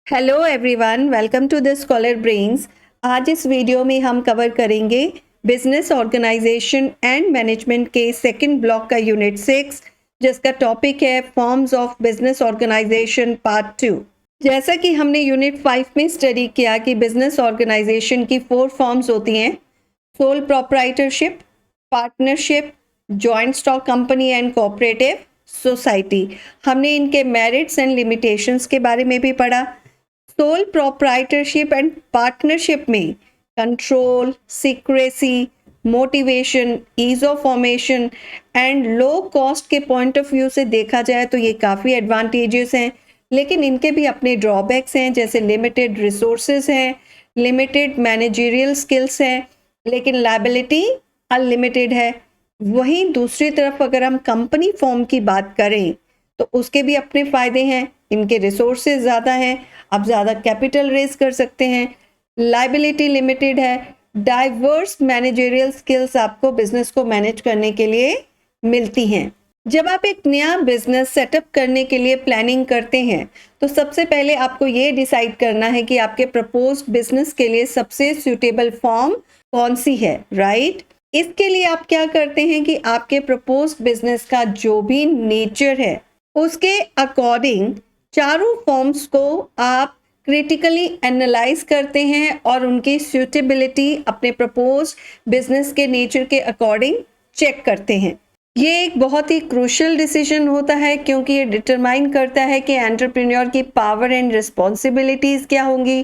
Hello everyone, welcome to the Scholar Brains. आज इस वीडियो में हम कवर करेंगे बिजनेस ऑर्गेनाइजेशन एंड मैनेजमेंट के सेकंड ब्लॉक का यूनिट 6, जिसका टॉपिक है forms of business organisation part 2। जैसा कि हमने यूनिट 5 में स्टडी किया कि बिजनेस ऑर्गेनाइजेशन की 4 फॉर्म्स होती हैं: sole proprietorship, partnership, joint stock company and cooperative society. हमने इनके मेरिट्स एंड लिमिटेशंस के बारे में भी पढ़ा। सोल प्रोप्राइटरशिप एंड पार्टनरशिप में control, secrecy, motivation, ease of formation and low cost के पॉइंट ऑफ व्यू से देखा जाए तो ये काफ़ी एडवांटेजेस हैं, लेकिन इनके भी अपने ड्रॉबैक्स हैं, जैसे लिमिटेड रिसोर्सेज हैं, लिमिटेड मैनेजरियल स्किल्स हैं, लेकिन लायबिलिटी अनलिमिटेड है। वहीं दूसरी तरफ अगर हम कंपनी फॉर्म की बात करें तो उसके भी अपने फ़ायदे हैं। इनके रिसोर्सेज ज़्यादा हैं, आप ज़्यादा कैपिटल रेज कर सकते हैं, लायबिलिटी लिमिटेड है, डाइवर्स मैनेजरियल स्किल्स आपको बिजनेस को मैनेज करने के लिए मिलती हैं। जब आप एक नया बिजनेस सेटअप करने के लिए प्लानिंग करते हैं तो सबसे पहले आपको ये डिसाइड करना है कि आपके प्रपोज्ड बिजनेस के लिए सबसे सूटेबल फॉर्म कौन सी है, राइट? इसके लिए आप क्या करते हैं कि आपके प्रपोज्ड बिजनेस का जो भी नेचर है उसके अकॉर्डिंग चारों फॉर्म्स को आप क्रिटिकली एनालाइज करते हैं और उनकी सूटेबिलिटी अपने प्रपोज बिजनेस के नेचर के अकॉर्डिंग चेक करते हैं। ये एक बहुत ही क्रूशियल डिसीजन होता है, क्योंकि ये डिटरमाइन करता है कि एंटरप्रेन्योर की पावर एंड रिस्पॉन्सिबिलिटीज क्या होंगी,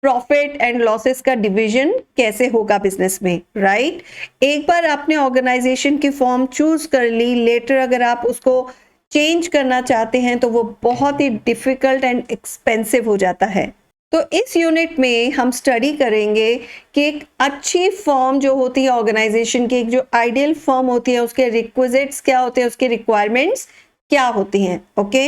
प्रॉफिट एंड लॉसेस का डिवीजन कैसे होगा बिजनेस में, राइट? एक बार आपने ऑर्गेनाइजेशन की फॉर्म चूज कर ली, लेटर अगर आप उसको चेंज करना चाहते हैं तो वो बहुत ही डिफिकल्ट एंड एक्सपेंसिव हो जाता है। तो इस यूनिट में हम स्टडी करेंगे कि एक अच्छी फॉर्म जो होती है ऑर्गेनाइजेशन की, एक जो आइडियल फॉर्म होती है, उसके रिक्विजिट्स क्या होते हैं, उसके रिक्वायरमेंट्स क्या होती हैं। ओके,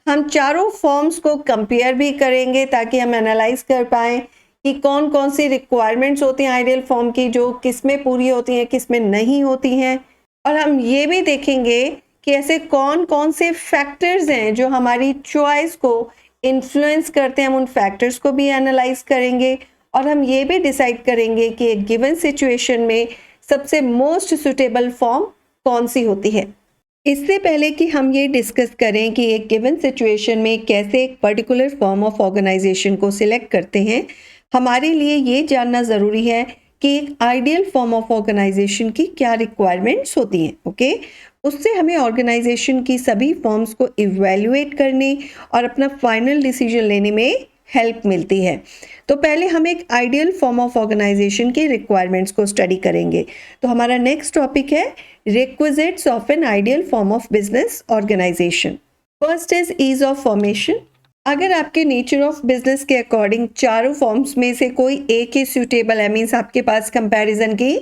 हम चारों फॉर्म्स को कंपेयर भी करेंगे ताकि हम एनालाइज कर पाएँ कि कौन कौन सी रिक्वायरमेंट्स होती हैं आइडियल फॉर्म की, जो किस में पूरी होती हैं, किस में नहीं होती हैं। और हम ये भी देखेंगे कि ऐसे कौन कौन से फैक्टर्स हैं जो हमारी चॉइस को इन्फ्लुएंस करते हैं। हम उन फैक्टर्स को भी एनालाइज करेंगे और हम ये भी डिसाइड करेंगे कि एक गिवन सिचुएशन में सबसे मोस्ट सुटेबल फॉर्म कौन सी होती है। इससे पहले कि हम ये डिस्कस करें कि एक गिवन सिचुएशन में कैसे एक पर्टिकुलर फॉर्म ऑफ ऑर्गेनाइजेशन को सिलेक्ट करते हैं, हमारे लिए ये जानना ज़रूरी है कि एक आइडियल फॉर्म ऑफ ऑर्गेनाइजेशन की क्या रिक्वायरमेंट्स होती हैं। ओके, उससे हमें ऑर्गेनाइजेशन की सभी फॉर्म्स को इवैल्यूएट करने और अपना फाइनल डिसीजन लेने में हेल्प मिलती है। तो पहले हम एक आइडियल फॉर्म ऑफ ऑर्गेनाइजेशन की रिक्वायरमेंट्स को स्टडी करेंगे। तो हमारा नेक्स्ट टॉपिक है requisites of an ideal form of business organisation. First is ease of formation. अगर आपके नेचर ऑफ बिजनेस के अकॉर्डिंग चारों फॉर्म्स में से कोई एक ही सूटेबल है, मीन्स आपके पास कंपैरिजन की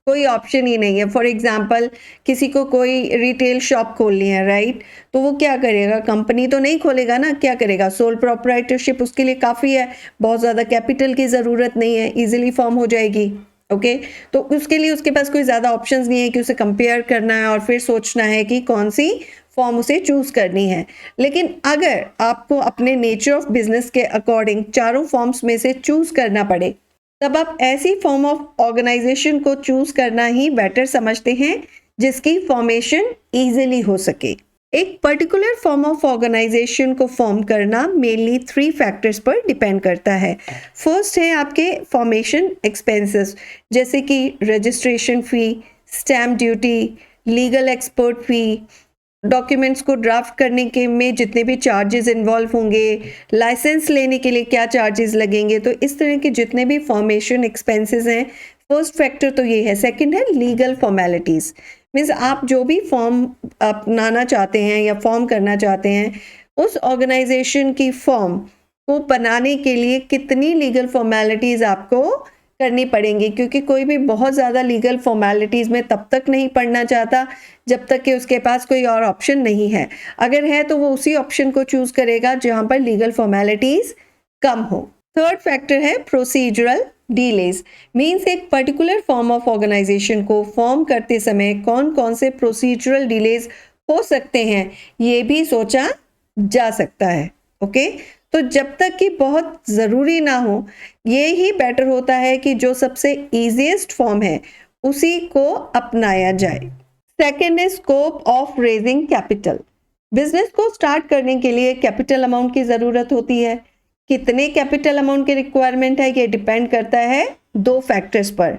कोई ऑप्शन ही नहीं है। फॉर एग्जांपल, किसी को कोई रिटेल शॉप खोलनी है, राइट? तो वो क्या करेगा? कंपनी तो नहीं खोलेगा ना, क्या करेगा? सोल प्रोप्राइटरशिप उसके लिए काफ़ी है, बहुत ज़्यादा कैपिटल की ज़रूरत नहीं है, इजीली फॉर्म हो जाएगी। ओके, तो उसके लिए उसके पास कोई ज़्यादा ऑप्शंस नहीं है कि उसे कंपेयर करना है और फिर सोचना है कि कौन सी फॉर्म उसे चूज़ करनी है। लेकिन अगर आपको अपने नेचर ऑफ बिजनेस के अकॉर्डिंग चारों फॉर्म्स में से चूज़ करना पड़े, तब आप ऐसी फॉर्म ऑफ ऑर्गेनाइजेशन को चूज करना ही बेटर समझते हैं जिसकी फॉर्मेशन इजीली हो सके। एक पर्टिकुलर फॉर्म ऑफ ऑर्गेनाइजेशन को फॉर्म करना मेनली 3 फैक्टर्स पर डिपेंड करता है। फर्स्ट है आपके फॉर्मेशन एक्सपेंसेस, जैसे कि registration fee, stamp duty, legal expert fee, documents को ड्राफ्ट करने के में जितने भी चार्जेस इन्वॉल्व होंगे, लाइसेंस लेने के लिए क्या चार्जेस लगेंगे। तो इस तरह के जितने भी फॉर्मेशन एक्सपेंसेस हैं, फर्स्ट फैक्टर तो ये है। सेकंड है लीगल फॉर्मेलिटीज़, मीन्स आप जो भी फॉर्म अपनाना चाहते हैं या फॉर्म करना चाहते हैं, उस ऑर्गेनाइजेशन की फॉर्म को बनाने के लिए कितनी लीगल फॉर्मेलिटीज़ आपको करनी पड़ेंगी, क्योंकि कोई भी बहुत ज़्यादा लीगल फॉर्मेलिटीज़ में तब तक नहीं पढ़ना चाहता जब तक कि उसके पास कोई और ऑप्शन नहीं है। अगर है तो वो उसी ऑप्शन को चूज़ करेगा जहाँ पर लीगल फॉर्मेलिटीज़ कम हो। थर्ड फैक्टर है प्रोसीजरल डीलेज, मीन्स एक पर्टिकुलर फॉर्म ऑफ ऑर्गेनाइजेशन को फॉर्म करते समय कौन कौन से प्रोसीजरल डीलेज हो सकते हैं, ये भी सोचा जा सकता है। ओके, तो जब तक कि बहुत ज़रूरी ना हो, ये ही बेटर होता है कि जो सबसे ईजीएस्ट फॉर्म है उसी को अपनाया जाए। Second is scope of raising capital. Business को स्टार्ट करने के लिए कैपिटल अमाउंट की ज़रूरत होती है। कितने कैपिटल अमाउंट की रिक्वायरमेंट है ये डिपेंड करता है दो फैक्टर्स पर।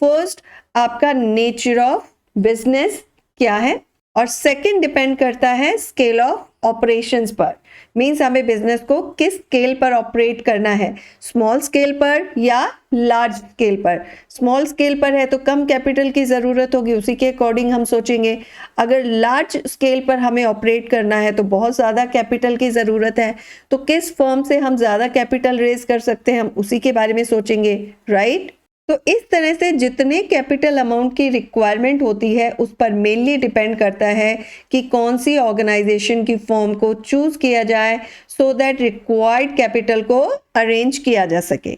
फर्स्ट, आपका नेचर ऑफ बिजनेस क्या है, और सेकंड डिपेंड करता है स्केल ऑफ ऑपरेशंस पर। मींस हमें बिजनेस को किस स्केल पर ऑपरेट करना है, स्मॉल स्केल पर या लार्ज स्केल पर। स्मॉल स्केल पर है तो कम कैपिटल की ज़रूरत होगी, उसी के अकॉर्डिंग हम सोचेंगे। अगर लार्ज स्केल पर हमें ऑपरेट करना है तो बहुत ज़्यादा कैपिटल की ज़रूरत है, तो किस फॉर्म से हम ज़्यादा कैपिटल रेज कर सकते हैं हम उसी के बारे में सोचेंगे, राइट। तो इस तरह से जितने कैपिटल अमाउंट की रिक्वायरमेंट होती है उस पर मेनली डिपेंड करता है कि कौन सी ऑर्गेनाइजेशन की फॉर्म को चूज किया जाए सो दैट रिक्वायर्ड कैपिटल को अरेंज किया जा सके।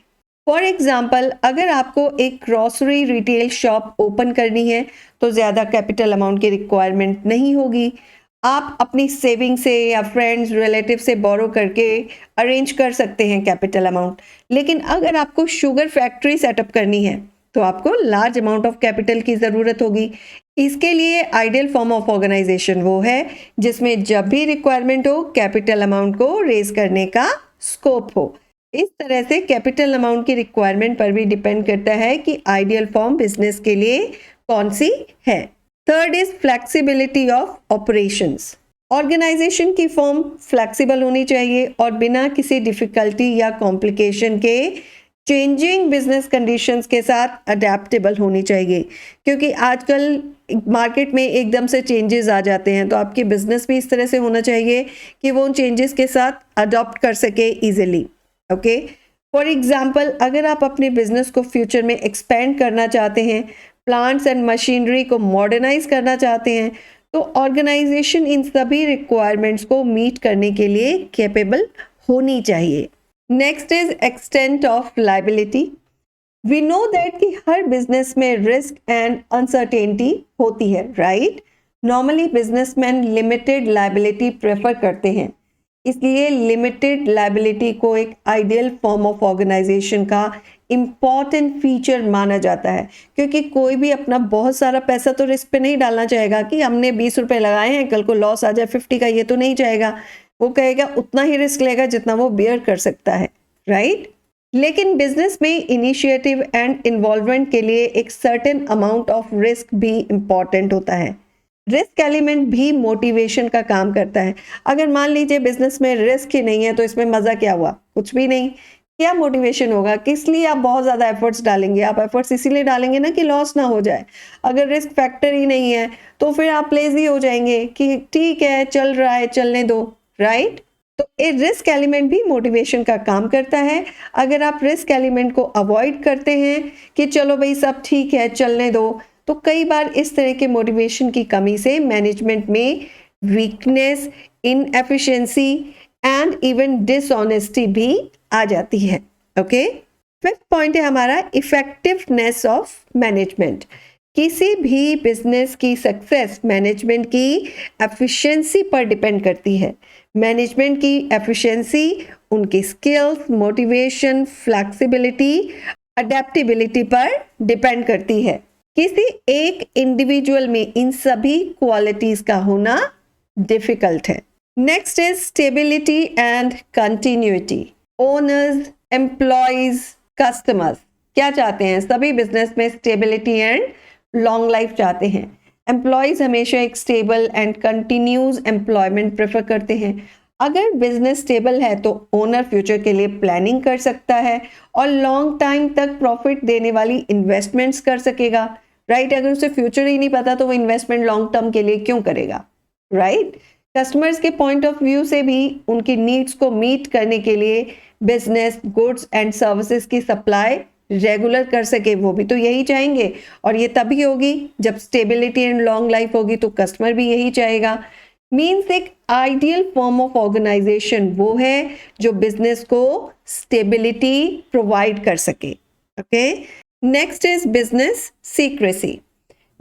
फॉर एग्जाम्पल, अगर आपको एक ग्रॉसरी रिटेल शॉप ओपन करनी है तो ज़्यादा कैपिटल अमाउंट की रिक्वायरमेंट नहीं होगी। आप अपनी सेविंग से या फ्रेंड्स रिलेटिव से बोरो करके अरेंज कर सकते हैं कैपिटल अमाउंट। लेकिन अगर आपको शुगर फैक्ट्री सेटअप करनी है तो आपको लार्ज अमाउंट ऑफ कैपिटल की ज़रूरत होगी। इसके लिए आइडियल फॉर्म ऑफ ऑर्गेनाइजेशन वो है जिसमें जब भी रिक्वायरमेंट हो कैपिटल अमाउंट को रेज करने का स्कोप हो। इस तरह से कैपिटल अमाउंट की रिक्वायरमेंट पर भी डिपेंड करता है कि आइडियल फॉर्म बिजनेस के लिए कौन सी है। Third is flexibility of operations. Organisation की फॉर्म फ्लेक्सिबल होनी चाहिए और बिना किसी डिफिकल्टी या कॉम्प्लिकेशन के चेंजिंग बिजनेस कंडीशंस के साथ अडेप्टेबल होनी चाहिए, क्योंकि आजकल मार्केट में एकदम से चेंजेस आ जाते हैं। तो आपकी बिजनेस भी इस तरह से होना चाहिए कि वो उन चेंजेस के साथ अडॉप्ट कर सके इजीली। ओके, फॉर एग्जाम्पल, अगर आप अपने बिजनेस को फ्यूचर में एक्सपेंड करना चाहते हैं, प्लांट्स एंड मशीनरी को मॉडर्नाइज करना चाहते हैं, तो ऑर्गेनाइजेशन इन सभी रिक्वायरमेंट्स को मीट करने के लिए कैपेबल होनी चाहिए। Next is extent of liability. We know that कि हर बिजनेस में रिस्क एंड अनसर्टेनिटी होती है, right. Normally businessman limited liability prefer करते हैं, इसलिए लिमिटेड लायबिलिटी को एक आइडियल फॉर्म ऑफ ऑर्गेनाइजेशन का इम्पॉर्टेंट फीचर माना जाता है, क्योंकि कोई भी अपना बहुत सारा पैसा तो रिस्क पे नहीं डालना चाहेगा कि हमने 20 रुपए लगाए हैं कल को लॉस आ जाए 50 का, ये तो नहीं चाहेगा। वो कहेगा उतना ही रिस्क लेगा जितना वो बेयर कर सकता है, राइट। लेकिन बिजनेस में इनिशिएटिव एंड इन्वॉल्वमेंट के लिए एक सर्टेन अमाउंट ऑफ रिस्क भी इम्पॉर्टेंट होता है। रिस्क एलिमेंट भी मोटिवेशन का काम करता है। अगर मान लीजिए बिजनेस में रिस्क ही नहीं है तो इसमें मजा क्या हुआ, कुछ भी नहीं। क्या मोटिवेशन होगा, किस लिए आप बहुत ज़्यादा एफर्ट्स डालेंगे? आप एफर्ट्स इसीलिए डालेंगे ना कि लॉस ना हो जाए। अगर रिस्क फैक्टर ही नहीं है तो फिर आप लेजी हो जाएंगे कि ठीक है चल रहा है चलने दो, राइट। तो ये रिस्क एलिमेंट भी मोटिवेशन का काम करता है। अगर आप रिस्क एलिमेंट को अवॉइड करते हैं कि चलो भाई सब ठीक है चलने दो, तो कई बार इस तरह के मोटिवेशन की कमी से मैनेजमेंट में weakness, inefficiency and even dishonesty भी आ जाती है। ओके, फिफ्थ पॉइंट है हमारा इफेक्टिवनेस ऑफ मैनेजमेंट। किसी भी बिजनेस की सक्सेस मैनेजमेंट की एफिशिएंसी पर डिपेंड करती है। मैनेजमेंट की एफिशिएंसी उनकी स्किल्स, मोटिवेशन, फ्लेक्सिबिलिटी, अडेप्टेबिलिटी पर डिपेंड करती है। किसी एक इंडिविजुअल में इन सभी क्वालिटीज का होना डिफिकल्ट है। Next is stability and continuity. Owners, employees, customers क्या चाहते हैं? सभी बिजनेस में स्टेबिलिटी एंड लॉन्ग लाइफ चाहते हैं। एम्प्लॉयज हमेशा एक stable and continuous employment prefer करते हैं। अगर बिजनेस स्टेबल है तो ओनर फ्यूचर के लिए प्लानिंग कर सकता है और लॉन्ग टाइम तक प्रॉफिट देने वाली इन्वेस्टमेंट्स कर सकेगा, राइट। अगर उसे फ्यूचर ही नहीं पता तो वो इन्वेस्टमेंट लॉन्ग टर्म के लिए क्यों करेगा, राइट। कस्टमर्स के पॉइंट ऑफ व्यू से भी उनकी नीड्स को मीट करने के लिए बिजनेस गुड्स एंड सर्विसेज की सप्लाई रेगुलर कर सके, वो भी तो यही चाहेंगे। और ये तभी होगी जब स्टेबिलिटी एंड लॉन्ग लाइफ होगी, तो कस्टमर भी यही चाहेगा। मीन्स एक आइडियल फॉर्म ऑफ ऑर्गेनाइजेशन वो है जो बिजनेस को स्टेबिलिटी प्रोवाइड कर सके। Okay, next is business secrecy.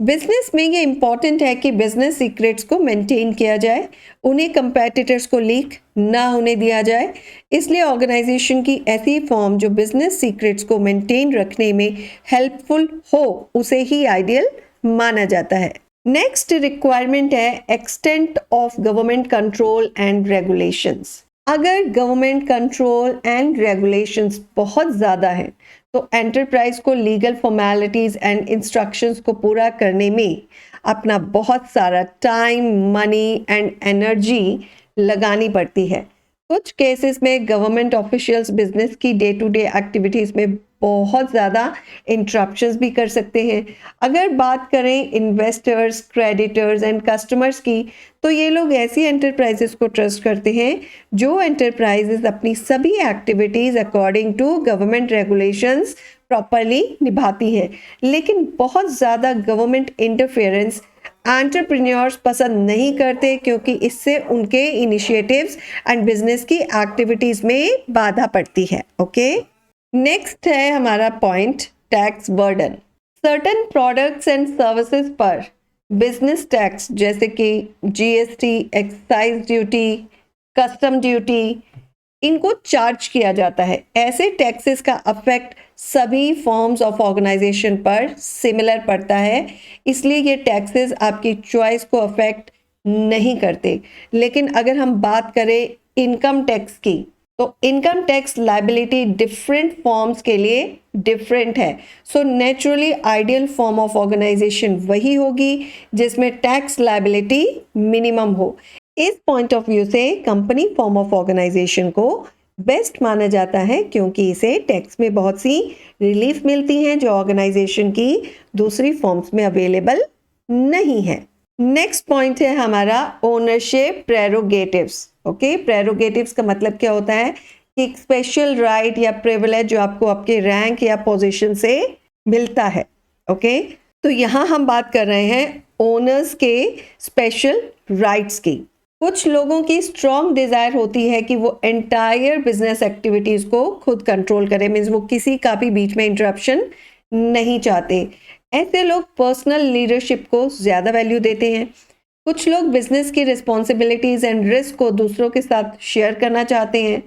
Business में ये इम्पॉर्टेंट है कि बिजनेस सीक्रेट्स को मेंटेन किया जाए, उन्हें कंपेटिटर्स को लीक ना होने दिया जाए। इसलिए ऑर्गेनाइजेशन की ऐसी फॉर्म जो बिजनेस सीक्रेट्स को मेंटेन रखने में हेल्पफुल हो, उसे ही आइडियल माना जाता है। नेक्स्ट रिक्वायरमेंट है extent of government control and regulations. अगर गवर्नमेंट कंट्रोल एंड रेगुलेशंस बहुत ज़्यादा है तो एंटरप्राइज को लीगल फॉर्मेलिटीज़ एंड इंस्ट्रक्शंस को पूरा करने में अपना बहुत सारा टाइम, मनी एंड एनर्जी लगानी पड़ती है। कुछ केसेस में गवर्नमेंट ऑफिशियल्स बिजनेस की डे टू डे एक्टिविटीज़ में बहुत ज़्यादा इंटरप्शंस भी कर सकते हैं। अगर बात करें इन्वेस्टर्स, क्रेडिटर्स एंड कस्टमर्स की, तो ये लोग ऐसी एंटरप्राइजेस को ट्रस्ट करते हैं जो एंटरप्राइजेस अपनी सभी activities according to government regulations properly निभाती है। लेकिन बहुत ज़्यादा गवर्नमेंट इंटरफेरेंस एंटरप्रेन्योर्स पसंद नहीं करते, क्योंकि इससे उनके इनिशिएटिव्स एंड बिजनेस की एक्टिविटीज़ में बाधा पड़ती है। ओके, नेक्स्ट है हमारा point tax burden. Certain products and services पर बिजनेस टैक्स जैसे कि GST, excise duty, custom duty, इनको चार्ज किया जाता है। ऐसे टैक्सेस का अफेक्ट सभी फॉर्म्स ऑफ ऑर्गेनाइजेशन पर सिमिलर पड़ता है, इसलिए ये टैक्सेस आपकी चॉइस को अफेक्ट नहीं करते। लेकिन अगर हम बात करें इनकम टैक्स की, तो income tax liability different forms के लिए डिफरेंट है। So naturally ideal form of organisation वही होगी जिसमें टैक्स लाइबिलिटी मिनिमम हो। इस पॉइंट ऑफ व्यू से कंपनी फॉर्म ऑफ ऑर्गेनाइजेशन को बेस्ट माना जाता है, क्योंकि इसे टैक्स में बहुत सी रिलीफ मिलती हैं जो ऑर्गेनाइजेशन की दूसरी फॉर्म्स में अवेलेबल नहीं है। नेक्स्ट पॉइंट है हमारा ओनरशिप प्रेरोगेटिव्स। ओके, प्रेरोगेटिव्स का मतलब क्या होता है कि एक स्पेशल राइट या प्रिविलेज जो आपको आपके रैंक या पोजीशन से मिलता है। ओके, तो यहाँ हम बात कर रहे हैं ओनर्स के स्पेशल राइट्स की। कुछ लोगों की स्ट्रॉन्ग डिजायर होती है कि वो एंटायर बिजनेस एक्टिविटीज को खुद कंट्रोल करें, मीन्स वो किसी का भी बीच में इंटरप्शन नहीं चाहते। ऐसे लोग पर्सनल लीडरशिप को ज़्यादा वैल्यू देते हैं। कुछ लोग बिजनेस की रिस्पॉन्सिबिलिटीज एंड रिस्क को दूसरों के साथ शेयर करना चाहते हैं।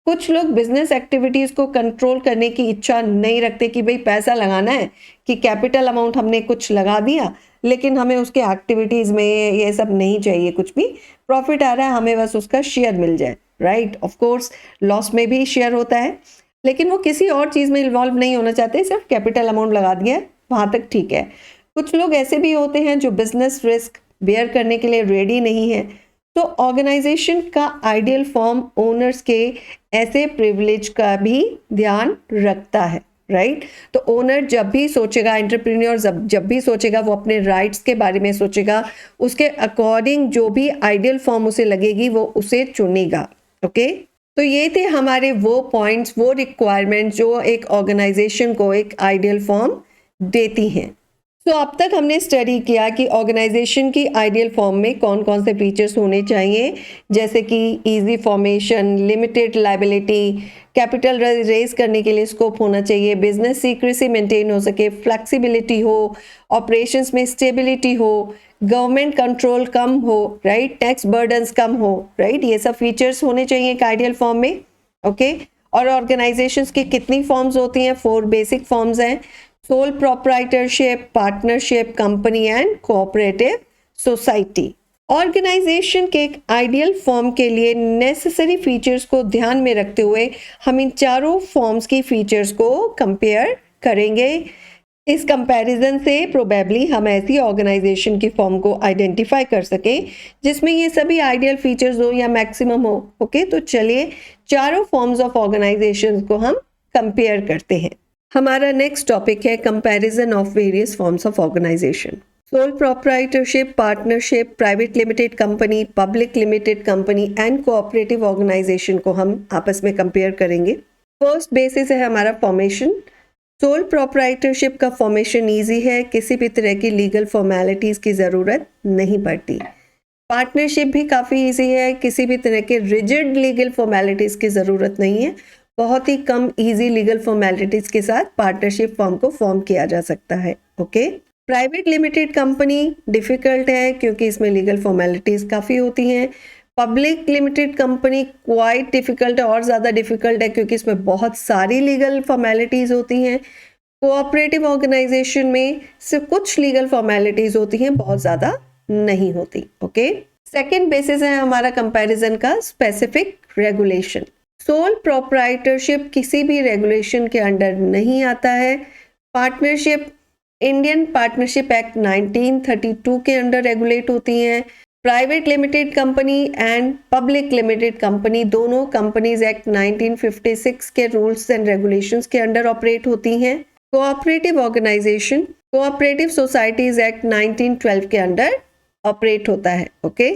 कुछ लोग बिजनेस एक्टिविटीज को कंट्रोल करने की इच्छा नहीं रखते कि भाई पैसा लगाना है, कि कैपिटल अमाउंट हमने कुछ लगा दिया, लेकिन हमें उसके एक्टिविटीज में ये सब नहीं चाहिए, कुछ भी प्रॉफिट आ रहा है हमें बस उसका शेयर मिल जाए। राइट, ऑफ कोर्स लॉस में भी शेयर होता है, लेकिन वो किसी और चीज़ में इन्वॉल्व नहीं होना चाहते, सिर्फ कैपिटल अमाउंट लगा दिया है, वहाँ तक ठीक है। कुछ लोग ऐसे भी होते हैं जो बिजनेस रिस्क बेयर करने के लिए रेडी नहीं है। तो ऑर्गेनाइजेशन का आइडियल फॉर्म ओनर्स के ऐसे प्रिविलेज का भी ध्यान रखता है। राइट, तो ओनर जब भी सोचेगा, एंटरप्रेन्योर जब भी सोचेगा, वो अपने राइट्स के बारे में सोचेगा, उसके अकॉर्डिंग जो भी आइडियल फॉर्म उसे लगेगी वो उसे चुनेगा। ओके, तो ये थे हमारे वो पॉइंट्स, वो रिक्वायरमेंट्स जो एक ऑर्गेनाइजेशन को एक आइडियल फॉर्म देती हैं। तो अब तक हमने स्टडी किया कि ऑर्गेनाइजेशन की आइडियल फॉर्म में कौन कौन से फीचर्स होने चाहिए, जैसे कि easy formation, limited liability, capital raise करने के लिए स्कोप होना चाहिए, बिजनेस सीक्रेसी मेंटेन हो सके, फ्लेक्सिबिलिटी हो, ऑपरेशंस में स्टेबिलिटी हो, गवर्नमेंट कंट्रोल कम हो, राइट, टैक्स बर्डन्स कम हो, राइट, ये सब फीचर्स होने चाहिए एक आइडियल फॉर्म में। ओके, और ऑर्गेनाइजेशंस की कितनी फॉर्म्स होती हैं? 4 बेसिक फॉर्म्स हैं: sole proprietorship, partnership, company and cooperative society. Organisation के एक आइडियल फॉर्म के लिए नेसेसरी फीचर्स को ध्यान में रखते हुए हम इन चारों फॉर्म्स की फीचर्स को कंपेयर करेंगे। इस कंपैरिजन से प्रोबेबली हम ऐसी ऑर्गेनाइजेशन की फॉर्म को आइडेंटिफाई कर सकें जिसमें ये सभी आइडियल फीचर्स हो या मैक्सिमम हो। ओके, तो चलिए चारों फॉर्म्स ऑफ ऑर्गेनाइजेशन को हम कंपेयर करते हैं। हमारा नेक्स्ट टॉपिक है comparison of various forms of organisation. Sole proprietorship, partnership, private limited company, public limited company and cooperative organisation को हम आपस में कंपेयर करेंगे। फर्स्ट बेसिस है हमारा फॉर्मेशन। सोल प्रोप्राइटरशिप का फॉर्मेशन ईजी है, किसी भी तरह की लीगल फॉर्मेलिटीज़ की ज़रूरत नहीं पड़ती। पार्टनरशिप भी काफ़ी ईजी है, किसी भी तरह के रिजिड लीगल फॉर्मेलिटीज़ की ज़रूरत नहीं है, बहुत ही कम ईजी लीगल फॉर्मेलिटीज़ के साथ पार्टनरशिप फॉर्म को फॉर्म किया जा सकता है। Okay, private limited company difficult है क्योंकि इसमें लीगल फॉर्मेलिटीज़ काफ़ी होती हैं। Public limited company quite difficult है, और ज़्यादा डिफ़िकल्ट है क्योंकि इसमें बहुत सारी लीगल फॉर्मेलिटीज़ होती हैं। कोऑपरेटिव ऑर्गेनाइजेशन में सिर्फ कुछ लीगल फॉर्मेलिटीज़ होती हैं, बहुत ज़्यादा नहीं होती। ओके, सेकेंड बेसिस है हमारा कंपैरिजन का स्पेसिफिक रेगुलेशन। सोल प्रोप्राइटरशिप किसी भी रेगुलेशन के अंडर नहीं आता है। पार्टनरशिप इंडियन पार्टनरशिप एक्ट 1932 के अंडर रेगुलेट होती हैं। Private limited company and public limited company दोनों कंपनीज एक्ट 1956 के रूल्स एंड रेगुलेशंस के अंडर ऑपरेट होती हैं। Cooperative organisation cooperative societies act 1912 के अंडर ऑपरेट होता है। Okay,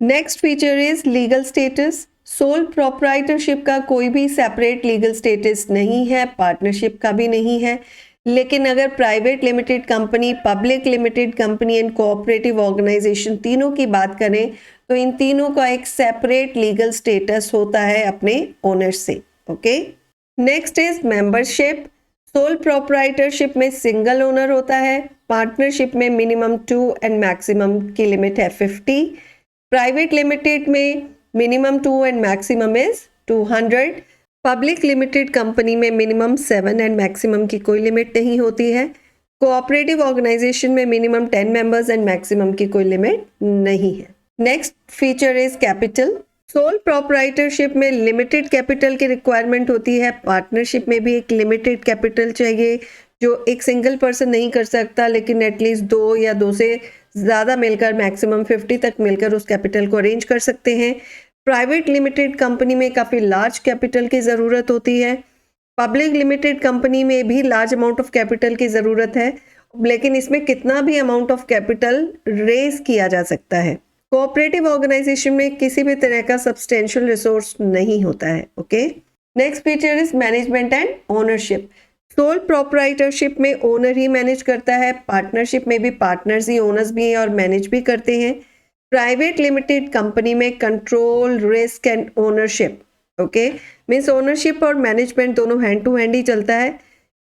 next feature is legal status. Sole proprietorship का कोई भी सेपरेट लीगल स्टेटस नहीं है, पार्टनरशिप का भी नहीं है। लेकिन अगर private limited company, public limited company and cooperative organisation तीनों की बात करें तो इन तीनों का एक सेपरेट लीगल स्टेटस होता है अपने ओनर से। Okay, next is membership. Soul proprietorship में सिंगल ओनर होता है। पार्टनरशिप में मिनिमम 2 एंड मैक्सिमम की लिमिट है 50। प्राइवेट लिमिटेड में minimum 2 and maximum is 200। Public limited company में मिनिमम 7 एंड मैक्सिमम की कोई लिमिट नहीं होती है। कोऑपरेटिव ऑर्गेनाइजेशन में मिनिमम 10 मेंबर्स एंड मैक्सिमम की कोई लिमिट नहीं है। Next feature is capital. Soul proprietorship में लिमिटेड कैपिटल की रिक्वायरमेंट होती है। पार्टनरशिप में भी एक लिमिटेड कैपिटल चाहिए जो एक सिंगल पर्सन नहीं कर सकता, लेकिन एटलीस्ट 2 या 2 से ज़्यादा मिलकर मैक्सिमम 50 तक मिलकर उस कैपिटल को अरेंज कर सकते हैं। प्राइवेट लिमिटेड कंपनी में काफ़ी लार्ज कैपिटल की ज़रूरत होती है। पब्लिक लिमिटेड कंपनी में भी लार्ज अमाउंट ऑफ कैपिटल की ज़रूरत है, लेकिन इसमें कितना भी अमाउंट ऑफ कैपिटल रेज किया जा सकता है। कोऑपरेटिव ऑर्गेनाइजेशन में किसी भी तरह का सब्सटेंशियल रिसोर्स नहीं होता है। Okay, next feature is management and ownership. Soul proprietorship में ओनर ही मैनेज करता है। पार्टनरशिप में भी पार्टनर्स ही ओनर्स भी हैं और मैनेज भी करते हैं। प्राइवेट लिमिटेड कंपनी में control, risk and ownership, okay, means ownership और मैनेजमेंट दोनों हैंड टू हैंड ही चलता है।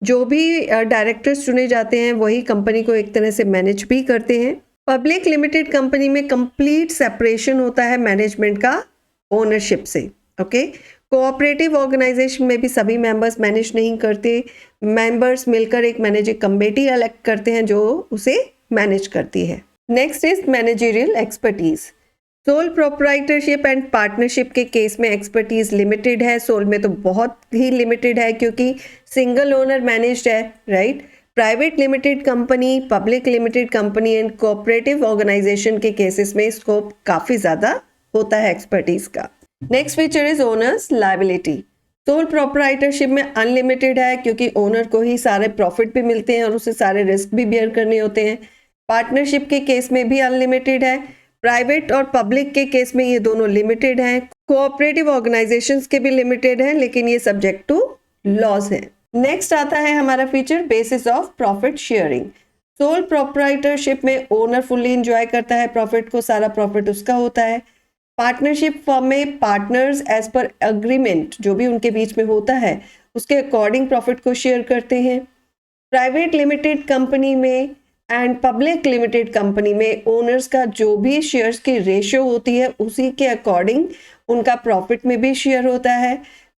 जो भी डायरेक्टर्स चुने जाते हैं वही कंपनी को एक तरह से मैनेज भी करते हैं। पब्लिक लिमिटेड कंपनी में कंप्लीट सेपरेशन होता है मैनेजमेंट का ओनरशिप से। ओके, कोऑपरेटिव ऑर्गेनाइजेशन में भी सभी मेंबर्स मैनेज नहीं करते। मेंबर्स मिलकर एक मैनेजिंग कमेटी इलेक्ट करते हैं जो उसे मैनेज करती है। Next is managerial expertise. Sole proprietorship and partnership के केस में एक्सपर्टीज लिमिटेड है। सोल में तो बहुत ही लिमिटेड है क्योंकि सिंगल ओनर मैनेज्ड है, right. Private limited company, public limited company and cooperative organisation के केसेस में स्कोप काफ़ी ज़्यादा होता है एक्सपर्टीज का। Next feature is owners liability. Sole proprietorship में अनलिमिटेड है क्योंकि ओनर को ही सारे प्रॉफिट भी मिलते हैं और उसे सारे रिस्क भी बेयर करने होते हैं। पार्टनरशिप के केस में भी अनलिमिटेड है। प्राइवेट और पब्लिक के केस में ये दोनों लिमिटेड हैं। कोऑपरेटिव ऑर्गेनाइजेशंस के भी लिमिटेड हैं, लेकिन ये सब्जेक्ट टू लॉज है। नेक्स्ट आता है हमारा feature basis of profit sharing. Soul proprietorship में ओनर फुल्ली एंजॉय करता है प्रॉफिट को, सारा प्रॉफिट उसका होता है। पार्टनरशिप फॉर्म में पार्टनर्स एज पर एग्रीमेंट जो भी उनके बीच में होता है उसके अकॉर्डिंग प्रॉफिट को शेयर करते हैं। प्राइवेट लिमिटेड कंपनी में एंड पब्लिक लिमिटेड कंपनी में ओनर्स का जो भी शेयर्स की रेशियो होती है उसी के अकॉर्डिंग उनका प्रॉफिट में भी शेयर होता है।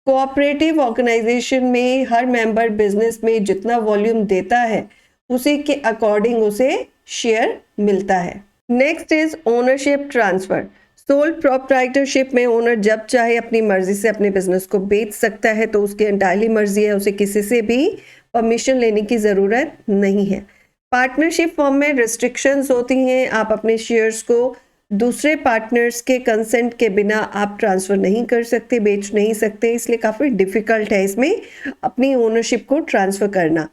कोऑपरेटिव ऑर्गेनाइजेशन में हर मेंबर बिजनेस में जितना वॉल्यूम देता है उसी के अकॉर्डिंग उसे शेयर मिलता है। Next is ownership transfer. Soul proprietorship में ओनर जब चाहे अपनी मर्जी से अपने बिजनेस को बेच सकता है, तो उसकी एंटायरली मर्जी है, उसे किसी से भी परमिशन लेने की ज़रूरत नहीं है। पार्टनरशिप फॉर्म में रिस्ट्रिक्शंस होती हैं, आप अपने शेयर्स को दूसरे पार्टनर्स के कंसेंट के बिना आप ट्रांसफ़र नहीं कर सकते, बेच नहीं सकते, इसलिए काफ़ी डिफ़िकल्ट है इसमें अपनी ओनरशिप को ट्रांसफ़र करना।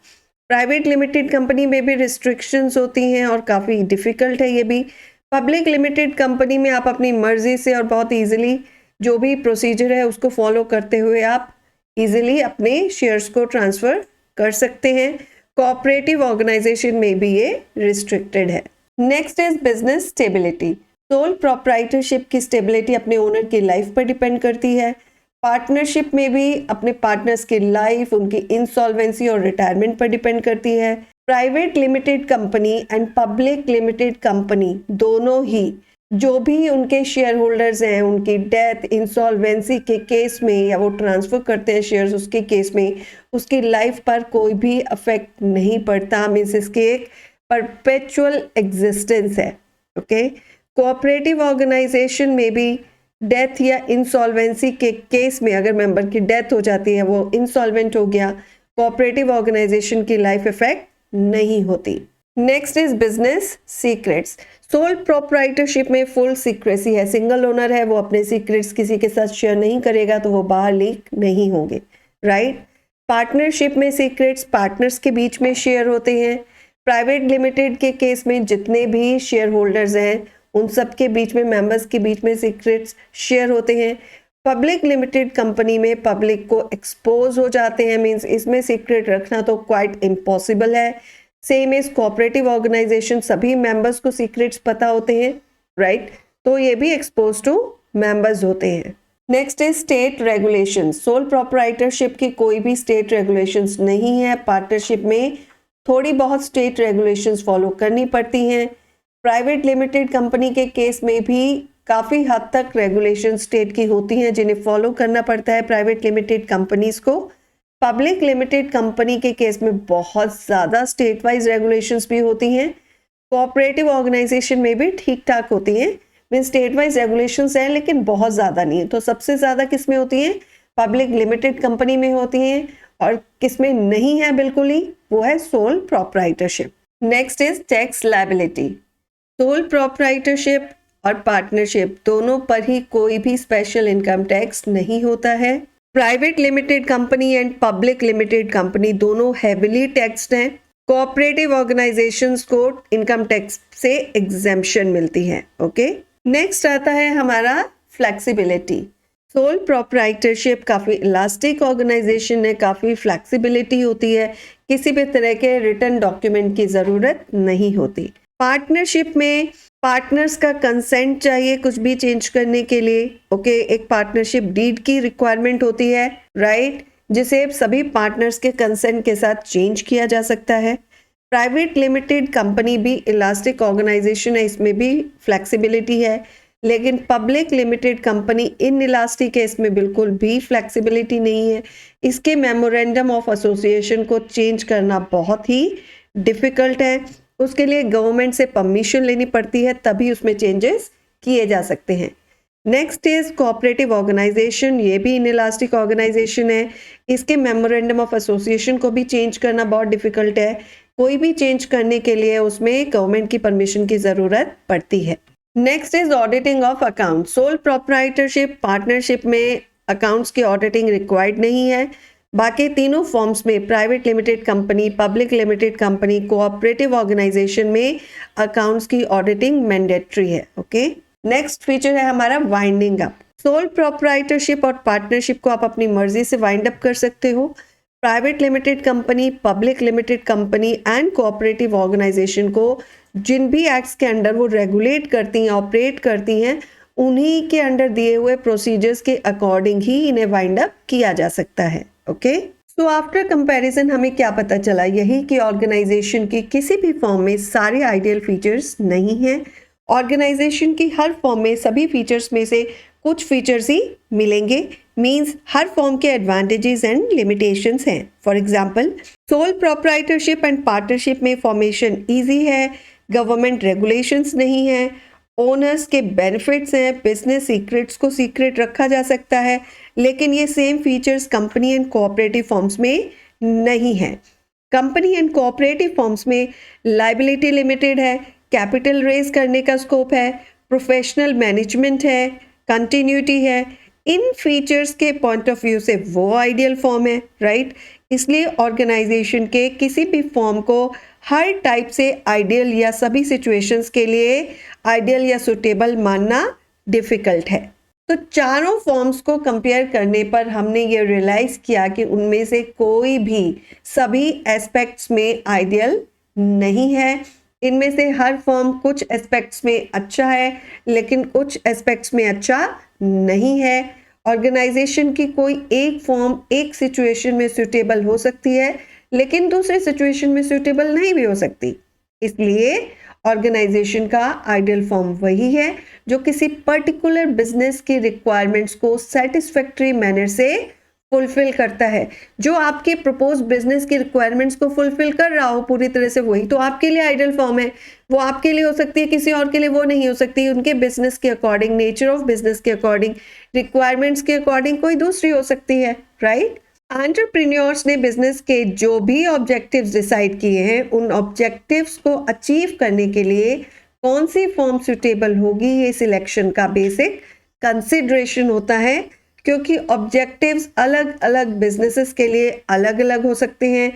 प्राइवेट लिमिटेड कंपनी में भी रिस्ट्रिक्शंस होती हैं और काफ़ी डिफ़िकल्ट है ये भी। पब्लिक लिमिटेड कंपनी में आप अपनी मर्ज़ी से और बहुत ईजिली जो भी प्रोसीजर है उसको फॉलो करते हुए आप ईजिली अपने शेयर्स को ट्रांसफ़र कर सकते हैं। कोऑपरेटिव ऑर्गेनाइजेशन में भी ये रिस्ट्रिक्टेड है। Next is business stability. Sole proprietorship की स्टेबिलिटी अपने ओनर की लाइफ पर डिपेंड करती है। पार्टनरशिप में भी अपने पार्टनर्स की लाइफ, उनकी इंसॉल्वेंसी और रिटायरमेंट पर डिपेंड करती है। Private limited company and public limited company दोनों ही जो भी उनके शेयर होल्डर्स हैं, उनकी डेथ, इंसॉल्वेंसी के केस में या वो ट्रांसफर करते हैं शेयर्स उसके केस में, उसकी लाइफ पर कोई भी अफेक्ट नहीं पड़ता। मीन्स इसकी एक परपेचुअल एग्जिस्टेंस है। ओके, कोऑपरेटिव ऑर्गेनाइजेशन में भी डेथ या इंसॉल्वेंसी के केस में अगर मेंबर की डेथ हो जाती है, वो इंसॉल्वेंट हो गया, कोऑपरेटिव ऑर्गेनाइजेशन की लाइफ इफेक्ट नहीं होती। Next is business secrets. Soul proprietorship में फुल सीक्रेसी है। सिंगल ओनर है, वो अपने सीक्रेट्स किसी के साथ शेयर नहीं करेगा तो वो बाहर लीक नहीं होंगे, राइट। पार्टनरशिप में सीक्रेट्स पार्टनर्स के बीच में शेयर होते हैं। प्राइवेट लिमिटेड के केस में जितने भी शेयर होल्डर्स हैं उन सब के बीच में, मेंबर्स के बीच में सीक्रेट्स शेयर होते हैं। पब्लिक लिमिटेड कंपनी में पब्लिक को एक्सपोज हो जाते हैं, मीन्स इसमें सीक्रेट रखना तो क्वाइट इम्पॉसिबल है। सेम इज कोऑपरेटिव ऑर्गेनाइजेशन, सभी मेंबर्स को सीक्रेट्स पता होते हैं, राइट, तो ये भी एक्सपोज टू मेंबर्स होते हैं। Next is state regulation. Sole proprietorship की कोई भी स्टेट रेगुलेशंस नहीं है। पार्टनरशिप में थोड़ी बहुत स्टेट रेगुलेशंस फॉलो करनी पड़ती हैं। प्राइवेट लिमिटेड कंपनी के केस में भी काफ़ी हद तक रेगुलेशन स्टेट की होती हैं जिन्हें फॉलो करना पड़ता है प्राइवेट लिमिटेड कंपनीज को। पब्लिक लिमिटेड कंपनी के केस में बहुत ज़्यादा स्टेट वाइज रेगुलेशंस भी होती हैं। कोऑपरेटिव ऑर्गेनाइजेशन में भी ठीक ठाक होती हैं, मीन स्टेट वाइज रेगुलेशंस हैं लेकिन बहुत ज़्यादा नहीं है। तो सबसे ज़्यादा किस में होती हैं? पब्लिक लिमिटेड कंपनी में होती हैं, और किस में नहीं है बिल्कुल ही, वो है sole proprietorship. Next is tax liability. Sole proprietorship और पार्टनरशिप दोनों पर ही कोई भी स्पेशल इनकम टैक्स नहीं होता है। Private limited company and public limited company दोनों हेविली टैक्स्ड हैं। कोऑपरेटिव ऑर्गेनाइजेशंस को इनकम टैक्स से एग्जेम्पशन मिलती है। ओके, नेक्स्ट आता है हमारा फ्लेक्सिबिलिटी। सोल प्रोप्राइटरशिप काफ़ी इलास्टिक ऑर्गेनाइजेशन है, काफ़ी फ्लेक्सिबिलिटी होती है, किसी भी तरह के रिटर्न डॉक्यूमेंट की ज़रूरत नहीं होती। पार्टनरशिप में पार्टनर्स का कंसेंट चाहिए कुछ भी चेंज करने के लिए। ओके, एक पार्टनरशिप डीड की रिक्वायरमेंट होती है, राइट, जिसे सभी पार्टनर्स के कंसेंट के साथ चेंज किया जा सकता है। प्राइवेट लिमिटेड कंपनी भी इलास्टिक ऑर्गेनाइजेशन है, इसमें भी फ्लेक्सिबिलिटी है, लेकिन public limited company in elastic है, इसमें बिल्कुल भी फ्लेक्सिबिलिटी नहीं है। इसके मेमोरेंडम ऑफ एसोसिएशन को चेंज करना बहुत ही डिफिकल्ट है, उसके लिए गवर्नमेंट से परमिशन लेनी पड़ती है, तभी उसमें चेंजेस किए जा सकते हैं। Next is cooperative organisation. ये भी इनइलास्टिक ऑर्गेनाइजेशन है, इसके मेमोरेंडम ऑफ एसोसिएशन को भी चेंज करना बहुत डिफिकल्ट है। कोई भी चेंज करने के लिए उसमें गवर्नमेंट की परमिशन की ज़रूरत पड़ती है। Next is auditing of account. Sole proprietorship partnership में अकाउंट्स की ऑडिटिंग रिक्वायर्ड नहीं है। बाकी तीनों फॉर्म्स में private limited company, public limited company, cooperative organisation में अकाउंट्स की ऑडिटिंग मैंडेटरी है। ओके, नेक्स्ट फीचर है हमारा वाइंडिंग अप। सोल प्रोप्राइटरशिप और पार्टनरशिप को आप अपनी मर्जी से वाइंड अप कर सकते हो। Private limited company, public limited company and cooperative organisation को जिन भी एक्ट्स के अंडर वो रेगुलेट करती हैं, ऑपरेट करती हैं, उन्हीं के अंडर दिए हुए प्रोसीजर्स के अकॉर्डिंग ही इन्हें वाइंड अप किया जा सकता है। ओके, सो आफ्टर कंपैरिजन हमें क्या पता चला? यही कि ऑर्गेनाइजेशन की किसी भी फॉर्म में सारे आइडियल फीचर्स नहीं हैं। ऑर्गेनाइजेशन की हर फॉर्म में सभी फीचर्स में से कुछ फीचर्स ही मिलेंगे, मींस हर फॉर्म के एडवांटेजेस एंड लिमिटेशंस हैं। For example, soul proprietorship and partnership में फॉर्मेशन इजी है, गवर्नमेंट रेगुलेशंस नहीं है, ओनर्स के बेनिफिट्स हैं, बिजनेस सीक्रेट्स को सीक्रेट रखा जा सकता है, लेकिन ये same features company and cooperative forms में नहीं है। कंपनी एंड कोऑपरेटिव फॉर्म्स में लायबिलिटी लिमिटेड है, कैपिटल रेज करने का स्कोप है, प्रोफेशनल मैनेजमेंट है, कंटिन्यूटी है। इन फीचर्स के पॉइंट ऑफ व्यू से वो आइडियल फॉर्म है, राइट। इसलिए ऑर्गेनाइजेशन के किसी भी फॉर्म को हर टाइप से आइडियल या सभी सिचुएशंस के लिए आइडियल या सुटेबल मानना डिफिकल्ट है। तो चारों फॉर्म्स को कंपेयर करने पर हमने ये रियलाइज किया कि उनमें से कोई भी सभी एस्पेक्ट्स में आइडियल नहीं है। इनमें से हर फॉर्म कुछ एस्पेक्ट्स में अच्छा है, लेकिन कुछ एस्पेक्ट्स में अच्छा नहीं है। ऑर्गेनाइजेशन की कोई एक फॉर्म एक सिचुएशन में सुटेबल हो सकती है, लेकिन दूसरे सिचुएशन में सूटेबल नहीं भी हो सकती। इसलिए ऑर्गेनाइजेशन का आइडियल फॉर्म वही है जो किसी पर्टिकुलर बिजनेस की रिक्वायरमेंट्स को सेटिस्फैक्टरी मैनर से फुलफिल करता है। जो आपके प्रपोज बिजनेस की रिक्वायरमेंट्स को फुलफिल कर रहा हो पूरी तरह से, वही तो आपके लिए आइडियल फॉर्म है। वो आपके लिए हो सकती है, किसी और के लिए वो नहीं हो सकती। उनके बिजनेस के अकॉर्डिंग, नेचर ऑफ बिजनेस के अकॉर्डिंग, रिक्वायरमेंट्स के अकॉर्डिंग कोई दूसरी हो सकती है, राइट। एंटरप्रेन्योर्स ने बिजनेस के जो भी ऑब्जेक्टिव्स डिसाइड किए हैं, उन ऑब्जेक्टिव्स को अचीव करने के लिए कौन सी फॉर्म सुटेबल होगी, ये सिलेक्शन का बेसिक कंसिडरेशन होता है। क्योंकि ऑब्जेक्टिव्स अलग अलग बिजनेसेस के लिए अलग अलग हो सकते हैं,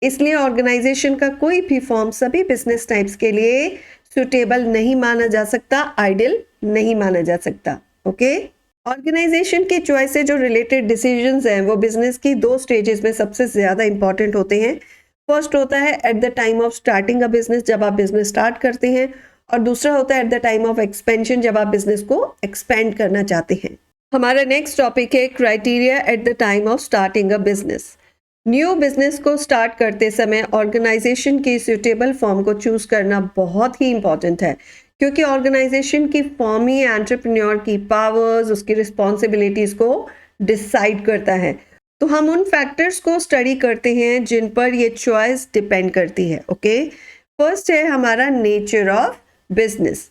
इसलिए ऑर्गेनाइजेशन का कोई भी फॉर्म सभी बिजनेस टाइप्स के लिए सुटेबल नहीं माना जा सकता, आइडियल नहीं माना जा सकता। ओके, ऑर्गेनाइजेशन की चॉइस से जो रिलेटेड डिसीजंस हैं वो बिजनेस की दो स्टेजेस में सबसे ज्यादा इंपॉर्टेंट होते हैं। फर्स्ट होता है at the time of starting a business, जब आप बिजनेस स्टार्ट करते हैं, और दूसरा होता है at the time of expansion, जब आप बिजनेस को एक्सपेंड करना चाहते हैं। हमारा नेक्स्ट टॉपिक है criteria at the time of starting a business. New business को स्टार्ट करते समय ऑर्गेनाइजेशन की सुटेबल फॉर्म को चूज करना बहुत ही इंपॉर्टेंट है, क्योंकि ऑर्गेनाइजेशन की फॉर्म ही एंटरप्रेन्योर की पावर्स, उसकी रिस्पॉन्सिबिलिटीज को डिसाइड करता है। तो हम उन फैक्टर्स को स्टडी करते हैं जिन पर ये चॉइस डिपेंड करती है। ओके, फर्स्ट है हमारा नेचर ऑफ बिजनेस।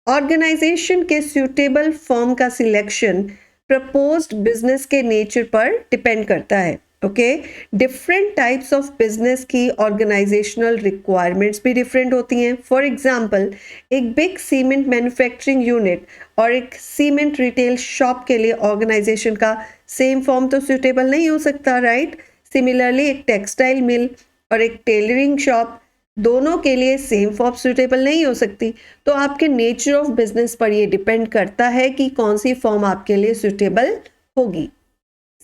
ऑर्गेनाइजेशन के सूटेबल फॉर्म का सिलेक्शन प्रपोज्ड बिजनेस के नेचर पर डिपेंड करता है। Okay, different types of business की ऑर्गेनाइजेशनल रिक्वायरमेंट्स भी डिफरेंट होती हैं। फॉर एग्जांपल, एक बिग सीमेंट मैन्युफैक्चरिंग यूनिट और एक सीमेंट रिटेल शॉप के लिए ऑर्गेनाइजेशन का सेम फॉर्म तो सूटेबल नहीं हो सकता, राइट। सिमिलरली, एक टेक्सटाइल मिल और एक टेलरिंग शॉप, दोनों के लिए सेम फॉर्म सूटेबल नहीं हो सकती। तो आपके नेचर ऑफ बिजनेस पर यह डिपेंड करता है कि कौन सी फॉर्म आपके लिए सूटेबल होगी।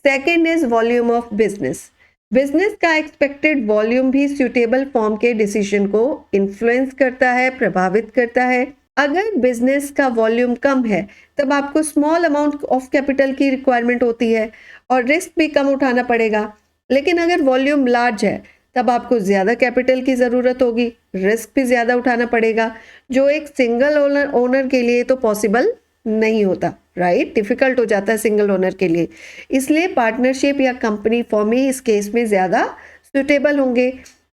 Second is volume of business. Business का एक्सपेक्टेड वॉल्यूम भी सूटेबल फॉर्म के डिसीजन को इन्फ्लुएंस करता है, प्रभावित करता है। अगर बिजनेस का वॉल्यूम कम है, तब आपको स्मॉल अमाउंट ऑफ कैपिटल की रिक्वायरमेंट होती है और रिस्क भी कम उठाना पड़ेगा। लेकिन अगर वॉल्यूम लार्ज है, तब आपको ज़्यादा कैपिटल की ज़रूरत होगी, रिस्क भी ज़्यादा उठाना पड़ेगा, जो एक सिंगल ओनर के लिए तो पॉसिबल नहीं होता, राइट। डिफिकल्ट हो जाता है सिंगल ओनर के लिए। इसलिए पार्टनरशिप या कंपनी फॉर्म ही इस केस में ज़्यादा सुटेबल होंगे।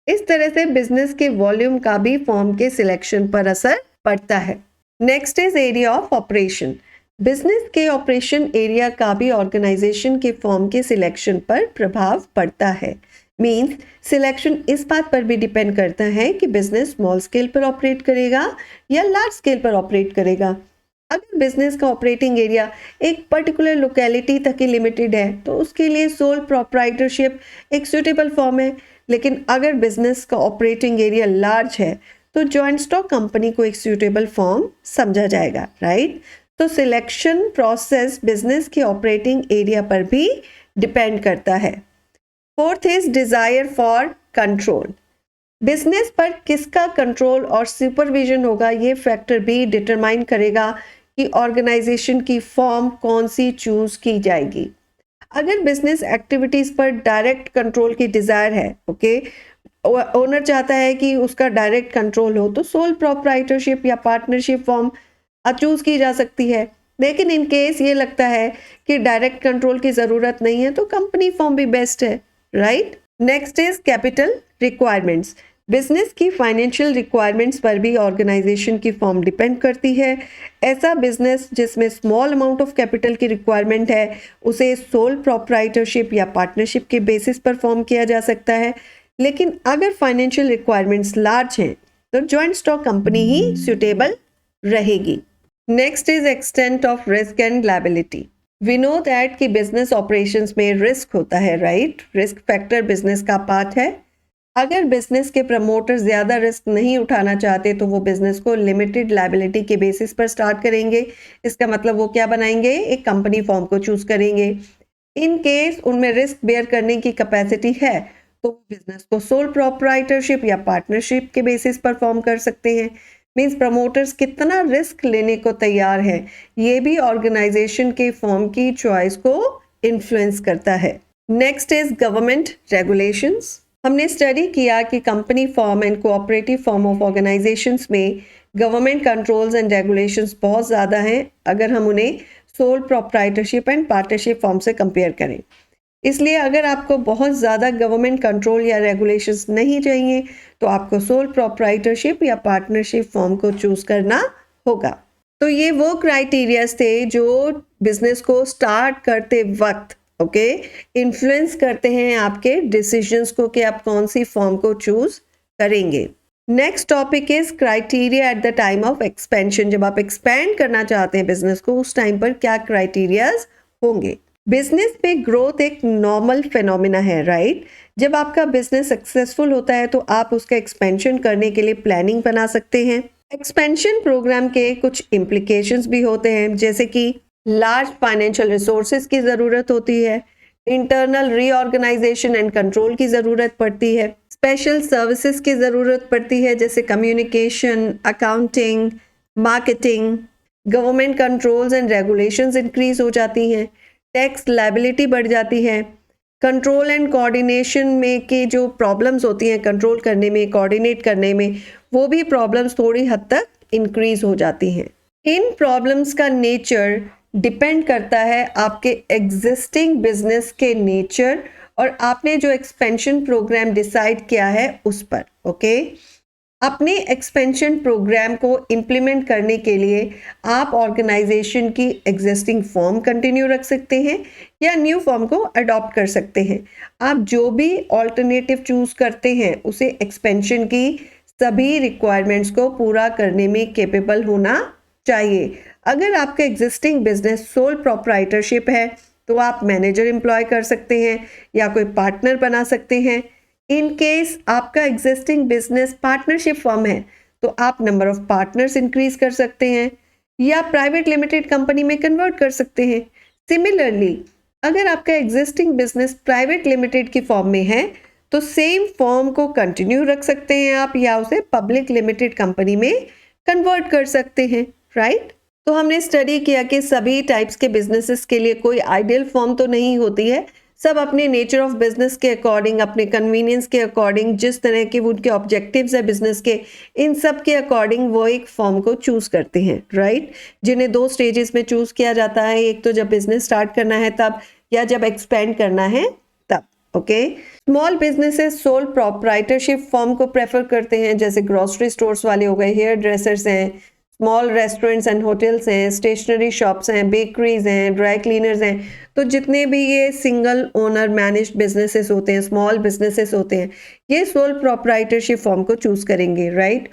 इस तरह से बिजनेस के वॉल्यूम का भी फॉर्म के सिलेक्शन पर असर पड़ता है। Next is area of operation. Business के ऑपरेशन एरिया का भी ऑर्गेनाइजेशन के फॉर्म के सिलेक्शन पर प्रभाव पड़ता है। मीन्स सिलेक्शन इस बात पर भी डिपेंड करता है कि बिजनेस स्मॉल स्केल पर ऑपरेट करेगा या लार्ज स्केल पर ऑपरेट करेगा। अगर बिजनेस का ऑपरेटिंग एरिया एक पर्टिकुलर लोकेलिटी तक ही लिमिटेड है, तो उसके लिए सोल प्रोप्राइटरशिप एक सूटेबल फॉर्म है। लेकिन अगर बिजनेस का ऑपरेटिंग एरिया लार्ज है, तो जॉइंट स्टॉक कंपनी को एक सूटेबल फॉर्म समझा जाएगा, राइट। तो सिलेक्शन प्रोसेस बिजनेस के ऑपरेटिंग एरिया पर भी डिपेंड करता है। Fourth is desire for control. Business पर किसका कंट्रोल और सुपरविजन होगा, ये फैक्टर भी डिटरमाइन करेगा कि ऑर्गेनाइजेशन की फॉर्म कौन सी चूज की जाएगी। अगर बिजनेस एक्टिविटीज पर डायरेक्ट कंट्रोल की डिजायर है, ओके, ओनर चाहता है कि उसका डायरेक्ट कंट्रोल हो, तो सोल प्रोप्राइटरशिप या पार्टनरशिप फॉर्म चूज की जा सकती है। लेकिन इन केस ये लगता है कि डायरेक्ट कंट्रोल की जरूरत नहीं है, तो कंपनी फॉर्म भी बेस्ट है, right. Next is capital requirements. Business की फाइनेंशियल रिक्वायरमेंट्स पर भी ऑर्गेनाइजेशन की फॉर्म डिपेंड करती है। ऐसा बिजनेस जिसमें स्मॉल अमाउंट ऑफ कैपिटल की रिक्वायरमेंट है, उसे सोल प्रोप्राइटरशिप या पार्टनरशिप के बेसिस पर फॉर्म किया जा सकता है। लेकिन अगर फाइनेंशियल रिक्वायरमेंट्स लार्ज हैं, तो जॉइंट स्टॉक कंपनी ही सुटेबल रहेगी। Next is extent of risk and liability. We know that कि बिजनेस ऑपरेशंस में रिस्क होता है, राइट। रिस्क फैक्टर बिजनेस का पार्ट है। अगर बिजनेस के प्रमोटर ज्यादा रिस्क नहीं उठाना चाहते, तो वो बिजनेस को लिमिटेड लायबिलिटी के बेसिस पर स्टार्ट करेंगे। इसका मतलब वो क्या बनाएंगे, एक कंपनी फॉर्म को चूज करेंगे। इन केस उनमें रिस्क बेयर करने की कैपेसिटी है, तो बिजनेस को सोल प्रोप्राइटरशिप या पार्टनरशिप के बेसिस पर फॉर्म कर सकते हैं। मीन्स प्रमोटर्स कितना रिस्क लेने को तैयार है, ये भी ऑर्गेनाइजेशन के फॉर्म की चॉइस को इन्फ्लुएंस करता है। Next is government regulations. हमने स्टडी किया कि company form and cooperative form of organisations में गवर्नमेंट कंट्रोल्स एंड रेगुलेशंस बहुत ज़्यादा हैं अगर हम उन्हें soul proprietorship and partnership form से कंपेयर करें। इसलिए अगर आपको बहुत ज़्यादा गवर्नमेंट कंट्रोल या रेगुलेशंस नहीं चाहिए तो आपको सोल प्रोप्राइटरशिप या पार्टनरशिप फॉर्म को चूज़ करना होगा। तो ये वो क्राइटेरियाज थे जो बिजनेस को स्टार्ट करते वक्त इन्फ्लुएंस करते हैं आपके डिसीजंस को कि आप कौन सी फॉर्म को चूज करेंगे। Next topic is criteria at the time of expansion. जब आप एक्सपेंड करना चाहते हैं बिजनेस को, उस टाइम पर क्या क्राइटेरियाज होंगे। बिजनेस पे ग्रोथ एक नॉर्मल फिनोमिना है, राइट। जब आपका बिजनेस सक्सेसफुल होता है तो आप उसका एक्सपेंशन करने के लिए प्लानिंग बना सकते हैं। एक्सपेंशन प्रोग्राम के कुछ इम्प्लीकेशंस भी होते हैं, जैसे कि लार्ज फाइनेंशियल रिसोर्सेज की ज़रूरत होती है, इंटरनल रीऑर्गेनाइजेशन एंड कंट्रोल की ज़रूरत पड़ती है, स्पेशल सर्विसेज की ज़रूरत पड़ती है जैसे communication, accounting, marketing. Government controls and regulations increase हो जाती हैं, टैक्स लायबिलिटी बढ़ जाती है, कंट्रोल एंड कोऑर्डिनेशन में के जो प्रॉब्लम्स होती हैं कंट्रोल करने में, कोऑर्डिनेट करने में, वो भी प्रॉब्लम्स थोड़ी हद तक इंक्रीज हो जाती हैं। इन प्रॉब्लम्स का नेचर डिपेंड करता है आपके एग्जिस्टिंग बिजनेस के नेचर और आपने जो एक्सपेंशन प्रोग्राम डिसाइड किया है उस पर। अपने एक्सपेंशन प्रोग्राम को इम्प्लीमेंट करने के लिए आप ऑर्गेनाइजेशन की एग्जिस्टिंग फॉर्म कंटिन्यू रख सकते हैं या न्यू फॉर्म को अडॉप्ट कर सकते हैं। आप जो भी ऑल्टरनेटिव चूज करते हैं उसे एक्सपेंशन की सभी रिक्वायरमेंट्स को पूरा करने में केपेबल होना चाहिए। अगर आपका एग्जिस्टिंग बिजनेस सोल प्रोप्राइटरशिप है तो आप मैनेजर एम्प्लॉय कर सकते हैं या कोई पार्टनर बना सकते हैं। इन केस आपका एग्जिस्टिंग बिजनेस पार्टनरशिप फॉर्म है तो आप नंबर ऑफ पार्टनर्स इंक्रीज कर सकते हैं या प्राइवेट लिमिटेड कंपनी में कन्वर्ट कर सकते हैं। सिमिलरली अगर आपका एग्जिस्टिंग बिजनेस प्राइवेट लिमिटेड की फॉर्म में है तो सेम फॉर्म को कंटिन्यू रख सकते हैं आप या उसे पब्लिक लिमिटेड कंपनी में कन्वर्ट कर सकते हैं, राइट। तो हमने स्टडी किया कि सभी टाइप्स के बिजनेसेस के लिए कोई आइडियल फॉर्म तो नहीं होती है। सब अपने नेचर ऑफ बिजनेस के अकॉर्डिंग, अपने कन्वीनियंस के अकॉर्डिंग, जिस तरह के उनके ऑब्जेक्टिव्स है बिजनेस के, इन सब के अकॉर्डिंग वो एक फॉर्म को चूज करते हैं, राइट। जिन्हें 2 स्टेजेस में चूज किया जाता है, एक तो जब बिजनेस स्टार्ट करना है तब, या जब एक्सपेंड करना है तब। Small businesses sole proprietorship form को प्रेफर करते हैं, जैसे ग्रोसरी स्टोर्स वाले हो गए, हेयर ड्रेसर्स हैं, स्मॉल रेस्टोरेंट्स एंड होटल्स हैं, स्टेशनरी शॉप्स हैं, बेकरीज हैं, ड्राई क्लीनर्स हैं। तो जितने भी ये सिंगल ओनर मैनेज्ड बिजनेसेस होते हैं, स्मॉल बिजनेसेस होते हैं, ये सोल प्रोप्राइटरशिप फॉर्म को चूज करेंगे, राइट।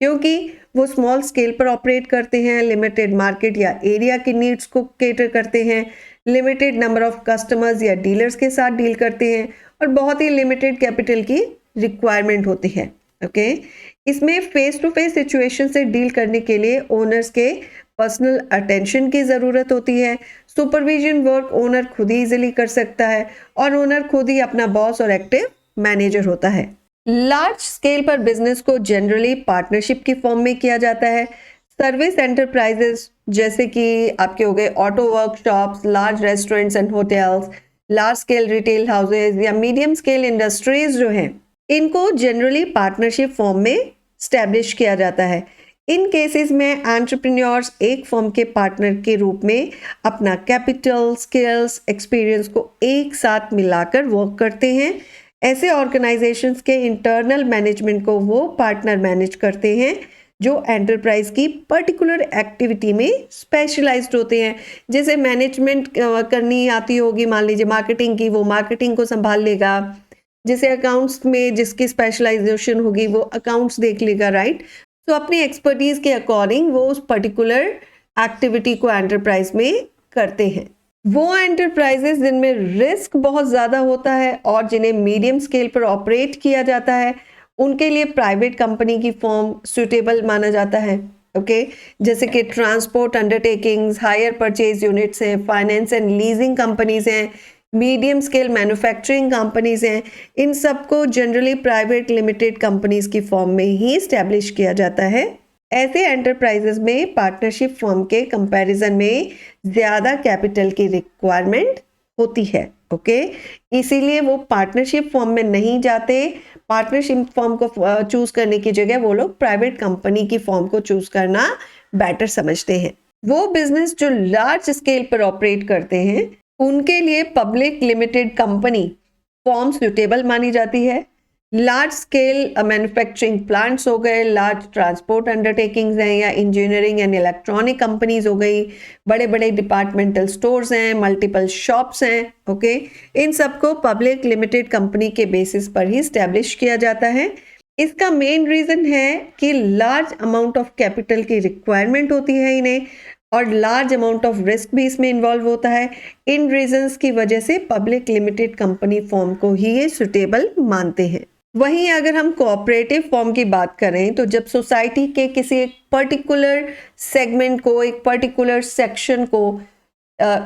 क्योंकि वो स्मॉल स्केल पर ऑपरेट करते हैं, लिमिटेड मार्केट या एरिया की नीड्स को केटर करते हैं, लिमिटेड नंबर ऑफ कस्टमर्स या डीलर्स के साथ डील करते हैं और बहुत ही लिमिटेड कैपिटल की रिक्वायरमेंट होती है। इसमें फेस टू फेस सिचुएशन से डील करने के लिए ओनर्स के पर्सनल अटेंशन की ज़रूरत होती है। सुपरविजन वर्क ओनर खुद ही इजीली कर सकता है और ओनर खुद ही अपना बॉस और एक्टिव मैनेजर होता है। लार्ज स्केल पर बिजनेस को जनरली पार्टनरशिप की फॉर्म में किया जाता है। सर्विस एंटरप्राइजेस जैसे कि आपके हो गए auto workshops, large restaurants and hotels, large scale retail houses या मीडियम स्केल इंडस्ट्रीज जो हैं, इनको जनरली पार्टनरशिप फॉर्म में स्टैब्लिश किया जाता है। इन केसेस में एंटरप्रेन्योर्स एक फर्म के पार्टनर के रूप में अपना कैपिटल, स्किल्स, एक्सपीरियंस को एक साथ मिलाकर वर्क करते हैं। ऐसे ऑर्गेनाइजेशंस के इंटरनल मैनेजमेंट को वो पार्टनर मैनेज करते हैं जो एंटरप्राइज की पर्टिकुलर एक्टिविटी में स्पेशलाइज्ड होते हैं। जैसे मैनेजमेंट करनी आती होगी, मान लीजिए मार्केटिंग की, वो मार्केटिंग को संभाल लेगा। जैसे अकाउंट्स में जिसकी स्पेशलाइजेशन होगी वो अकाउंट्स देख लेगा, राइट। तो अपनी एक्सपर्टीज के अकॉर्डिंग वो उस पर्टिकुलर एक्टिविटी को एंटरप्राइज में करते हैं। वो एंटरप्राइजेस जिनमें रिस्क बहुत ज़्यादा होता है और जिन्हें मीडियम स्केल पर ऑपरेट किया जाता है, उनके लिए प्राइवेट कंपनी की फॉर्म सुटेबल माना जाता है। जैसे कि transport undertakings, hire purchase units हैं, फाइनेंस एंड लीजिंग कंपनीज हैं, मीडियम स्केल मैन्युफैक्चरिंग कंपनीज हैं। इन सबको जनरली प्राइवेट लिमिटेड कंपनीज की फॉर्म में ही स्टैब्लिश किया जाता है। ऐसे एंटरप्राइजेस में पार्टनरशिप फॉर्म के कंपैरिजन में ज़्यादा कैपिटल की रिक्वायरमेंट होती है। ओके। इसीलिए वो पार्टनरशिप फॉर्म में नहीं जाते, पार्टनरशिप फॉर्म को चूज करने की जगह वो लोग प्राइवेट कंपनी की फॉर्म को चूज करना बेटर समझते हैं। वो बिजनेस जो लार्ज स्केल पर ऑपरेट करते हैं उनके लिए public limited company form suitable मानी जाती है। लार्ज स्केल मैन्युफैक्चरिंग प्लांट्स हो गए, लार्ज ट्रांसपोर्ट अंडरटेकिंग्स हैं, या इंजीनियरिंग एंड इलेक्ट्रॉनिक कंपनीज हो गई, बड़े बड़े डिपार्टमेंटल स्टोर्स हैं, मल्टीपल शॉप्स हैं, ओके। इन सबको पब्लिक लिमिटेड कंपनी के बेसिस पर ही स्टैब्लिश किया जाता है। इसका मेन रीजन है कि लार्ज अमाउंट ऑफ कैपिटल की रिक्वायरमेंट होती है इन्हें, और लार्ज अमाउंट ऑफ रिस्क भी इसमें इन्वॉल्व होता है। इन रीजंस की वजह से पब्लिक लिमिटेड कंपनी फॉर्म को ही ये सुटेबल मानते हैं। वहीं अगर हम कोऑपरेटिव फॉर्म की बात करें तो जब सोसाइटी के किसी एक पर्टिकुलर सेगमेंट को, एक पर्टिकुलर सेक्शन को,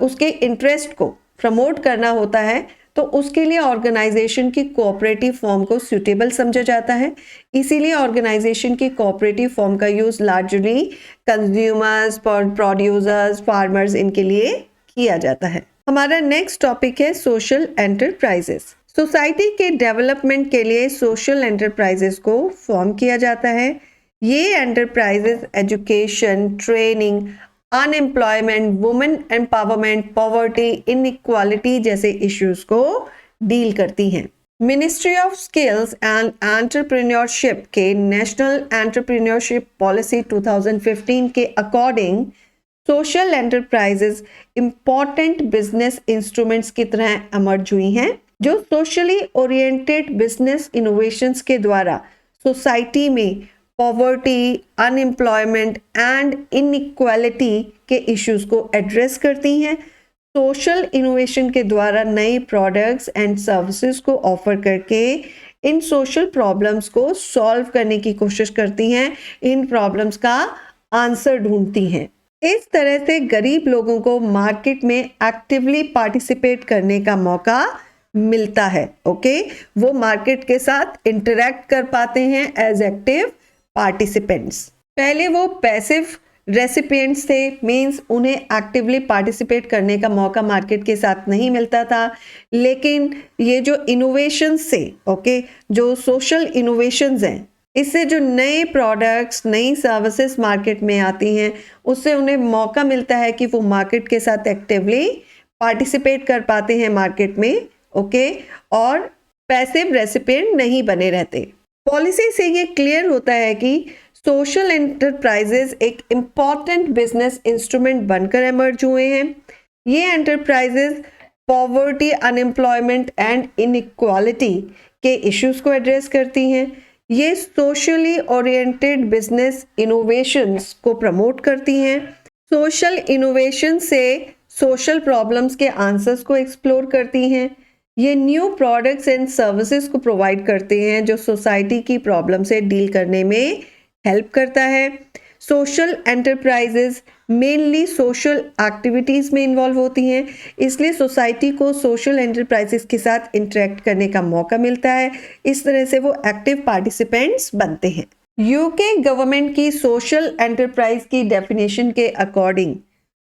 उसके इंटरेस्ट को प्रमोट करना होता है तो उसके लिए ऑर्गेनाइजेशन की कोऑपरेटिव फॉर्म को सूटेबल समझा जाता है। इसीलिए ऑर्गेनाइजेशन की कोऑपरेटिव फॉर्म का use largely consumers, producers, farmers इनके लिए किया जाता है। हमारा नेक्स्ट टॉपिक है सोशल एंटरप्राइजेस। सोसाइटी के डेवलपमेंट के लिए सोशल एंटरप्राइजेस को फॉर्म किया जाता है। ये enterprises education, training, unemployment, women empowerment, poverty, inequality जैसे इश्यूज को डील करती हैं। Ministry of skills and entrepreneurship के नेशनल एंटरप्रेन्योरशिप पॉलिसी 2015 के according social enterprises important business instruments की तरह इमर्ज हुई हैं, जो सोशली ओरिएंटेड बिजनेस इनोवेशंस के द्वारा सोसाइटी में पॉवर्टी, अनएम्प्लॉयमेंट एंड इनइक्वालिटी के इश्यूज को एड्रेस करती हैं। सोशल इनोवेशन के द्वारा नए प्रोडक्ट्स एंड सर्विसेज को ऑफर करके इन सोशल प्रॉब्लम्स को सॉल्व करने की कोशिश करती हैं, इन प्रॉब्लम्स का आंसर ढूंढती हैं। इस तरह से गरीब लोगों को मार्केट में एक्टिवली पार्टिसिपेट करने का मौका मिलता है, ओके। वो मार्केट के साथ इंटरेक्ट कर पाते हैं एज एक्टिव पार्टिसिपेंट्स। पहले वो पैसिव रेसिपिएंट्स थे, मींस उन्हें एक्टिवली पार्टिसिपेट करने का मौका मार्केट के साथ नहीं मिलता था। लेकिन ये जो इनोवेशंस से, ओके, जो सोशल इनोवेशंस हैं, इससे जो नए प्रोडक्ट्स, नई सर्विसेज मार्केट में आती हैं, उससे उन्हें मौका मिलता है कि वो मार्केट के साथ एक्टिवली पार्टिसिपेट कर पाते हैं मार्केट में, ओके, और पैसिव रेसिपिएंट नहीं बने रहते। पॉलिसी से ये क्लियर होता है कि सोशल एंटरप्राइजेस एक इम्पॉर्टेंट बिजनेस इंस्ट्रूमेंट बनकर इमर्ज हुए हैं। ये enterprises poverty, unemployment and inequality के इश्यूज को एड्रेस करती हैं। ये सोशली ओरिएंटेड बिजनेस इनोवेशंस को प्रमोट करती हैं। सोशल इनोवेशन से सोशल प्रॉब्लम्स के आंसर्स को एक्सप्लोर करती हैं। ये न्यू प्रोडक्ट्स एंड सर्विसेज को प्रोवाइड करते हैं जो सोसाइटी की प्रॉब्लम से डील करने में हेल्प करता है। Social enterprises mainly social activities में इन्वॉल्व होती हैं, इसलिए सोसाइटी को सोशल एंटरप्राइजेज के साथ इंटरेक्ट करने का मौका मिलता है। इस तरह से वो एक्टिव पार्टिसिपेंट्स बनते हैं। यूके गवर्नमेंट की सोशल एंटरप्राइज की डेफिनेशन के अकॉर्डिंग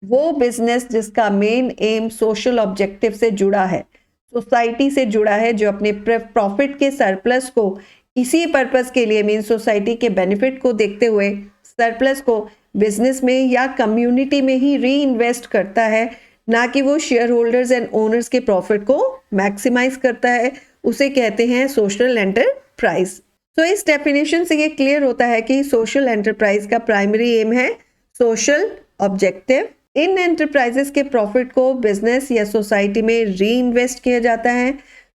वो बिजनेस जिसका मेन एम सोशल ऑब्जेक्टिव से जुड़ा है, सोसाइटी से जुड़ा है, जो अपने प्रॉफिट के सरप्लस को इसी पर्पस के लिए, मीन सोसाइटी के बेनिफिट को देखते हुए सरप्लस को बिजनेस में या कम्युनिटी में ही री इन्वेस्ट करता है, ना कि वो शेयर होल्डर्स एंड ओनर्स के प्रॉफिट को मैक्सिमाइज करता है, उसे कहते हैं सोशल एंटरप्राइज। तो इस डेफिनेशन से ये क्लियर होता है कि सोशल एंटरप्राइज का प्राइमरी एम है सोशल ऑब्जेक्टिव। इन एंटरप्राइजेस के प्रॉफिट को बिजनेस या सोसाइटी में री इन्वेस्ट किया जाता है।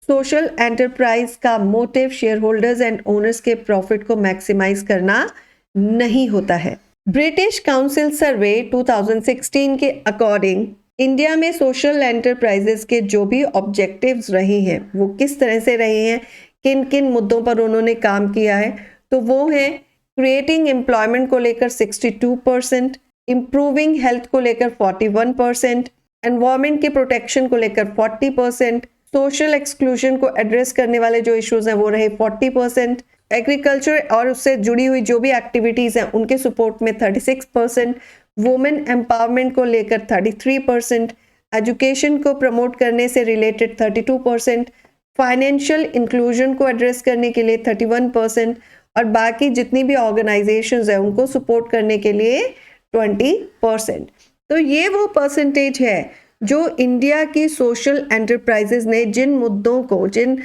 सोशल एंटरप्राइज का motive share holders and owners के प्रॉफिट को मैक्सिमाइज करना नहीं होता है। ब्रिटिश काउंसिल सर्वे 2016 के अकॉर्डिंग इंडिया में सोशल एंटरप्राइजेस के जो भी ऑब्जेक्टिव्स रहे हैं वो किस तरह से रहे हैं, किन किन मुद्दों पर उन्होंने काम किया है, तो वो है क्रिएटिंग एम्प्लॉयमेंट को लेकर 62%, इम्प्रूविंग हेल्थ को लेकर 41%, एनवायरमेंट के प्रोटेक्शन को लेकर 40%, सोशल एक्सक्लूजन को एड्रेस करने वाले जो इश्यूज हैं वो रहे 40%, एग्रीकल्चर और उससे जुड़ी हुई जो भी एक्टिविटीज़ हैं उनके सपोर्ट में 36%, वुमेन एम्पावरमेंट को लेकर 33%, एजुकेशन को प्रमोट करने से रिलेटेड 32%, फाइनेंशियल इंक्लूजन को एड्रेस करने के लिए 31%, और बाकी जितनी भी ऑर्गेनाइजेशंस हैं उनको सपोर्ट करने के लिए 20%। तो ये वो परसेंटेज है जो इंडिया की सोशल एंटरप्राइजेज ने जिन मुद्दों को, जिन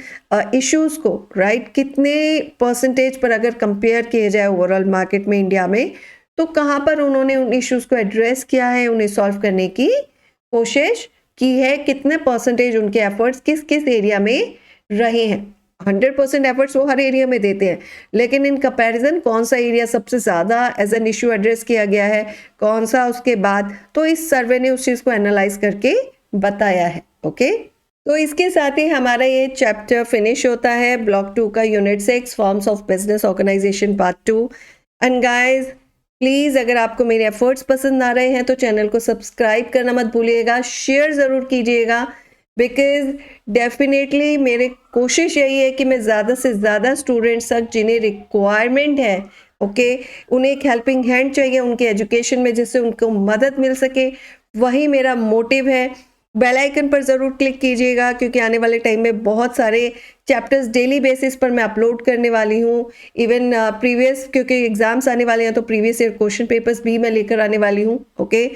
इश्यूज को, राइट, कितने परसेंटेज पर अगर कंपेयर किया जाए ओवरऑल मार्केट में इंडिया में, तो कहाँ पर उन्होंने उन इश्यूज को एड्रेस किया है, उन्हें सॉल्व करने की कोशिश की है, कितने परसेंटेज उनके एफर्ट्स किस किस एरिया में रहे हैं। 100% एफर्ट्स वो हर एरिया में देते हैं, लेकिन इन कंपैरिजन कौन सा एरिया सबसे ज़्यादा एज एन इशू एड्रेस किया गया है, कौन सा उसके बाद, तो इस सर्वे ने उस चीज़ को एनालाइज करके बताया है। ओके, तो इसके साथ ही हमारा ये चैप्टर फिनिश होता है, ब्लॉक 2 का unit 6 forms of business organisation part 2। And guys please, अगर आपको मेरे एफर्ट्स पसंद आ रहे हैं तो चैनल को सब्सक्राइब करना मत भूलिएगा, शेयर ज़रूर कीजिएगा, बिकॉज डेफिनेटली मेरी कोशिश यही है कि मैं ज़्यादा से ज़्यादा स्टूडेंट्स तक जिन्हें रिक्वायरमेंट है, ओके, उन्हें एक हेल्पिंग हैंड चाहिए उनके एजुकेशन में, जिससे उनको मदद मिल सके, वही मेरा मोटिव है। बेल आइकन पर ज़रूर क्लिक कीजिएगा, क्योंकि आने वाले टाइम में बहुत सारे चैप्टर्स डेली बेसिस पर मैं अपलोड करने वाली हूँ। इवन प्रीवियस, क्योंकि एग्ज़ाम्स आने वाले हैं तो प्रीवियस ईयर क्वेश्चन पेपर्स भी मैं लेकर आने वाली हूँ। ओके,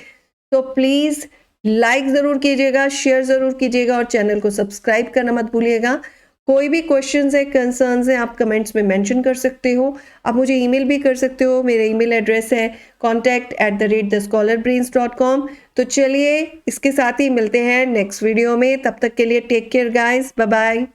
तो प्लीज़ लाइक ज़रूर कीजिएगा, शेयर ज़रूर कीजिएगा, और चैनल को सब्सक्राइब करना मत भूलिएगा। कोई भी क्वेश्चंस है, कंसर्न्स हैं, आप कमेंट्स में मेंशन कर सकते हो। आप मुझे ईमेल भी कर सकते हो, मेरा ईमेल एड्रेस है contact@thescholarbrains.com। तो चलिए इसके साथ ही मिलते हैं नेक्स्ट वीडियो में, तब तक के लिए take care guys, bye bye.